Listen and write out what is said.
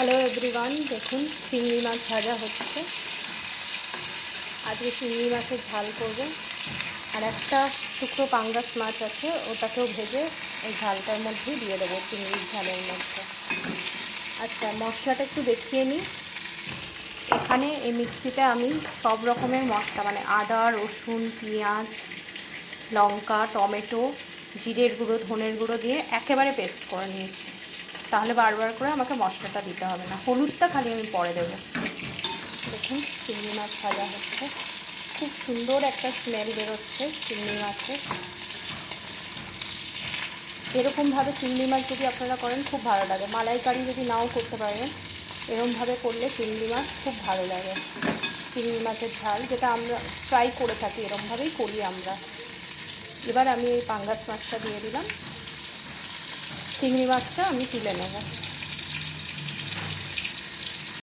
Hello everyone, দেখুন চিংড়ি মাছ ভাজা হচ্ছে। আজকে চিংড়ি মাছের ঝাল করব। আর একটা টুকরো পাঙ্গাস মাছ আছে, ওটাকেও ভেজে এই ঝালটার মধ্যেই দিয়ে দেবো, চিংড়ির ঝালের মধ্যে। আচ্ছা, মশলাটা একটু দেখিয়ে নিই। এখানে এই মিক্সিতে আমি সব রকমের মশলা মানে আদা, রসুন, পেঁয়াজ, লঙ্কা, টমেটো, জিরের গুঁড়ো, ধনের গুঁড়ো দিয়ে একেবারে পেস্ট করে নিয়েছি। তাহলে বারবার করে আমাকে মশলাটা দিতে হবে না। হলুদটা খালি আমি পরে দেবো। দেখুন চিংড়ি মাছ ভাজা হচ্ছে, খুব সুন্দর একটা স্মেল বেরোচ্ছে চিংড়ি মাছের। এরকমভাবে চিংড়ি মাছ যদি আপনারা করেন খুব ভালো লাগে। মালাইকারি যদি নাও করতে পারেন, এরকমভাবে করলে চিংড়ি মাছ খুব ভালো লাগে। চিংড়ি মাছের ঝাল যেটা আমরা ফ্রাই করে থাকি, এরকমভাবেই করি আমরা। এবার আমি এই পাঙ্গাস মাছটা দিয়ে দিলাম, চিংড়ি মাছটা আমি তুলে নেব।